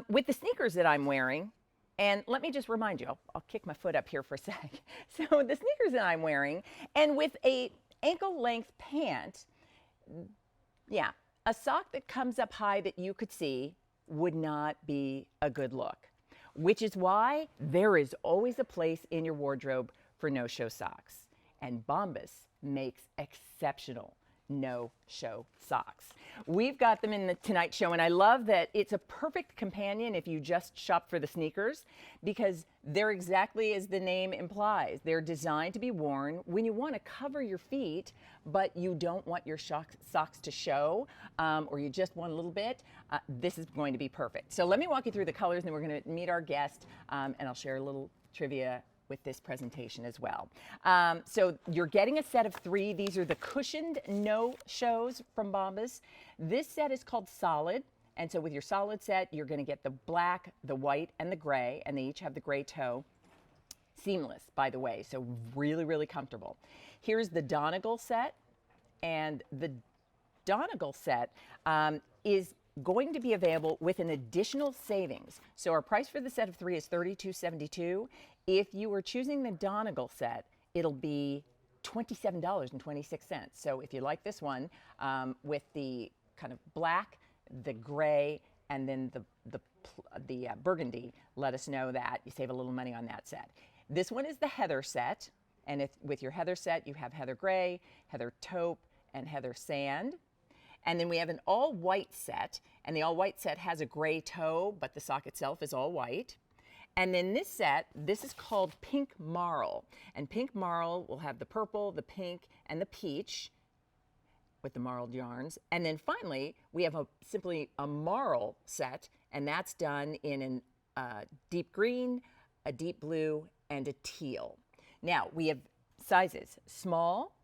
With the sneakers that I'm wearing, and let me just remind you, I'll kick my foot up here for a sec. So the sneakers that I'm wearing, and with a ankle length pant, yeah, a sock that comes up high that you could see would not be a good look, which is why there is always a place in your wardrobe for no-show socks. And Bombas makes exceptional no-show socks. We've got them in the Tonight Show, and I love that it's a perfect companion if you just shop for the sneakers, because they're exactly as the name implies. They're designed to be worn when you want to cover your feet, but you don't want your socks to show, or you just want a little bit. This is going to be perfect. So let me walk you through the colors, and then we're going to meet our guest, and I'll share a little trivia with this presentation as well. So you're getting a set of 3. These are the cushioned no-shows from Bombas. This set is called Solid. And so with your Solid set, you're going to get the black, the white, and the gray. And they each have the gray toe. Seamless, by the way, so really, really comfortable. Here's the Donegal set. And the Donegal set is going to be available with an additional savings. So our price for the set of 3 is $32.72. If you are choosing the Donegal set, it'll be $27.26. So if you like this one with the kind of black, the gray, and then the burgundy, let us know that. You save a little money on that set. This one is the Heather set. And if with your Heather set, you have Heather Gray, Heather Taupe, and Heather Sand. And then we have an all-white set, and the all-white set has a gray toe, but the sock itself is all white. And then this set, this is called Pink Marl. And Pink Marl will have the purple, the pink, and the peach with the marled yarns. And then finally, we have simply a marl set, and that's done in a deep green, a deep blue, and a teal. Now, we have sizes. Small,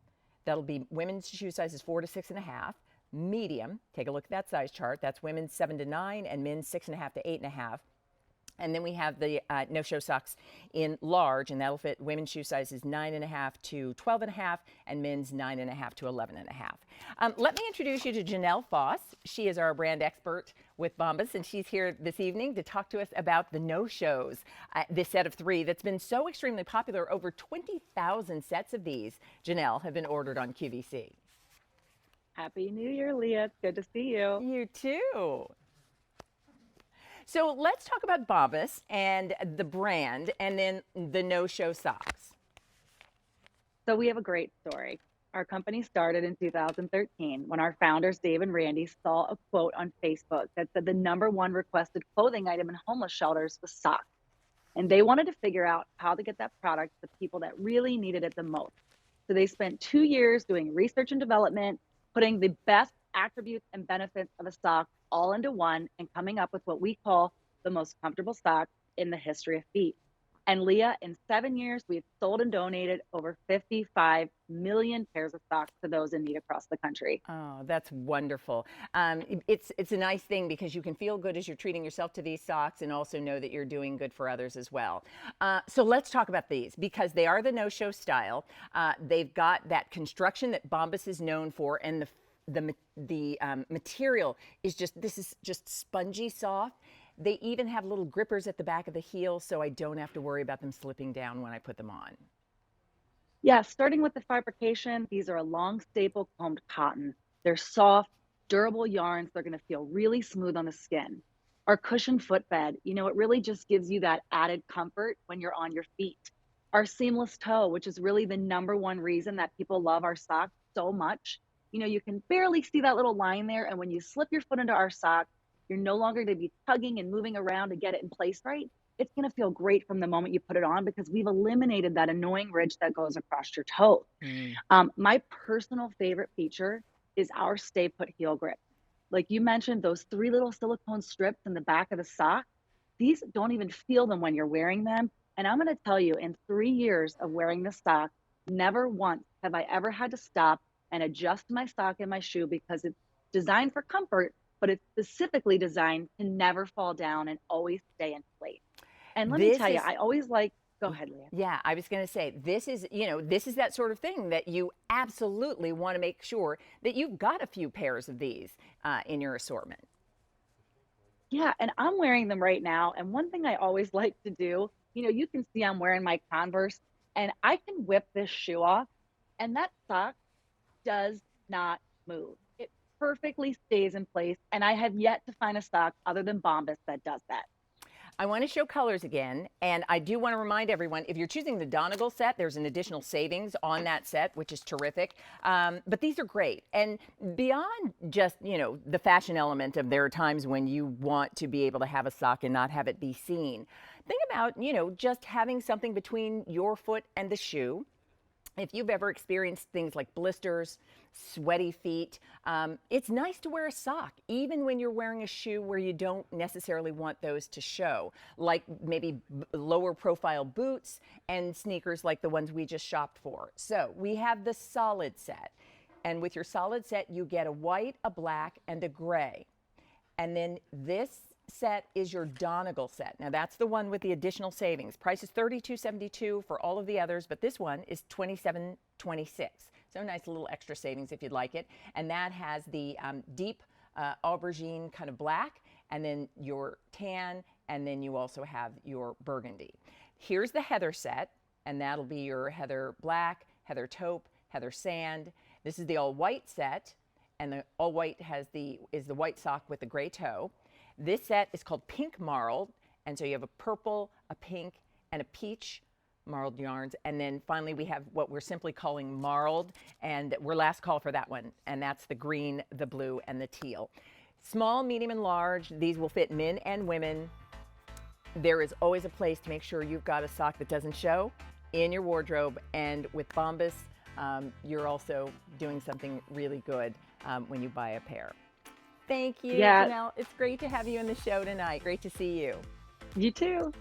that'll be women's shoe sizes 4 to 6.5. Medium, take a look at that size chart. That's women's 7 to 9 and men's 6.5 to 8.5. And then we have the no-show socks in large, and that'll fit women's shoe sizes 9.5 to 12.5 and men's 9.5 to 11.5. Let me introduce you to Janelle Foss. She is our brand expert with Bombas, and she's here this evening to talk to us about the no-shows, this set of 3 that's been so extremely popular. Over 20,000 sets of these, Janelle, have been ordered on QVC. Happy New Year, Leah. It's good to see you. You too. So let's talk about Bombas and the brand, and then the no-show socks. So we have a great story. Our company started in 2013 when our founders, Dave and Randy, saw a quote on Facebook that said the #1 requested clothing item in homeless shelters was socks. And they wanted to figure out how to get that product to people that really needed it the most. So they spent 2 years doing research and development, putting the best attributes and benefits of a sock all into one, and coming up with what we call the most comfortable sock in the history of feet. And Leah, in 7 years, we've sold and donated over 55 million pairs of socks to those in need across the country. Oh, that's wonderful. It's a nice thing because you can feel good as you're treating yourself to these socks, and also know that you're doing good for others as well. So let's talk about these, because they are the no-show style. They've got that construction that Bombas is known for, and the material is just spongy soft. They even have little grippers at the back of the heel, so I don't have to worry about them slipping down when I put them on. Yeah, starting with the fabrication, these are a long staple combed cotton. They're soft, durable yarns. They're going to feel really smooth on the skin. Our cushioned footbed, it really just gives you that added comfort when you're on your feet. Our seamless toe, which is really the #1 reason that people love our socks so much. You can barely see that little line there. And when you slip your foot into our sock, you're no longer going to be tugging and moving around to get it in place right. It's going to feel great from the moment you put it on, because we've eliminated that annoying ridge that goes across your toe. My personal favorite feature is our Stay Put heel grip. Like you mentioned, those 3 little silicone strips in the back of the sock, these don't even feel them when you're wearing them. And I'm going to tell you, in 3 years of wearing this sock, never once have I ever had to stop and adjust my sock in my shoe, because it's designed for comfort, but it's specifically designed to never fall down and always stay in place. And let me tell you, I always like, go ahead, Leah. Yeah, I was going to say, this is that sort of thing that you absolutely want to make sure that you've got a few pairs of these in your assortment. Yeah, and I'm wearing them right now. And one thing I always like to do, you can see I'm wearing my Converse and I can whip this shoe off and that sock does not move. It perfectly stays in place. And I have yet to find a sock other than Bombas that does that. I want to show colors again, and I do want to remind everyone, if you're choosing the Donegal set, there's an additional savings on that set, which is terrific. But these are great. And beyond just, the fashion element of there are times when you want to be able to have a sock and not have it be seen. Think about, just having something between your foot and the shoe. If you've ever experienced things like blisters, sweaty feet, it's nice to wear a sock, even when you're wearing a shoe where you don't necessarily want those to show, like maybe lower profile boots and sneakers like the ones we just shopped for. So we have the solid set. And with your solid set, you get a white, a black, and a gray. And then this set is your Donegal set. Now that's the one with the additional savings. Price is $32.72 for all of the others, but this one is $27.26. So nice little extra savings if you'd like it. And that has the deep aubergine kind of black, and then your tan, and then you also have your burgundy. Here's the heather set, and that'll be your heather black, heather taupe, heather sand. This is the all white set, and the all white is the white sock with the gray toe. This set is called Pink Marled, and so you have a purple, a pink, and a peach marled yarns. And then finally we have what we're simply calling marled, and we're last call for that one, and that's the green, the blue, and the teal. Small, medium, and large. These will fit men and women. There is always a place to make sure you've got a sock that doesn't show in your wardrobe, and with Bombas, you're also doing something really good when you buy a pair. Thank you, Yeah, Janelle. It's great to have you in the show tonight. Great to see you. you too.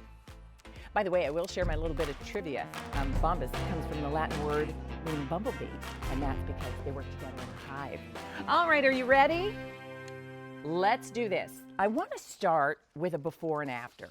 By the way, I will share my little bit of trivia. Bombas comes from the Latin word meaning bumblebee, and that's because they work together in a hive. All right, are you ready? Let's do this. I want to start with a before and after.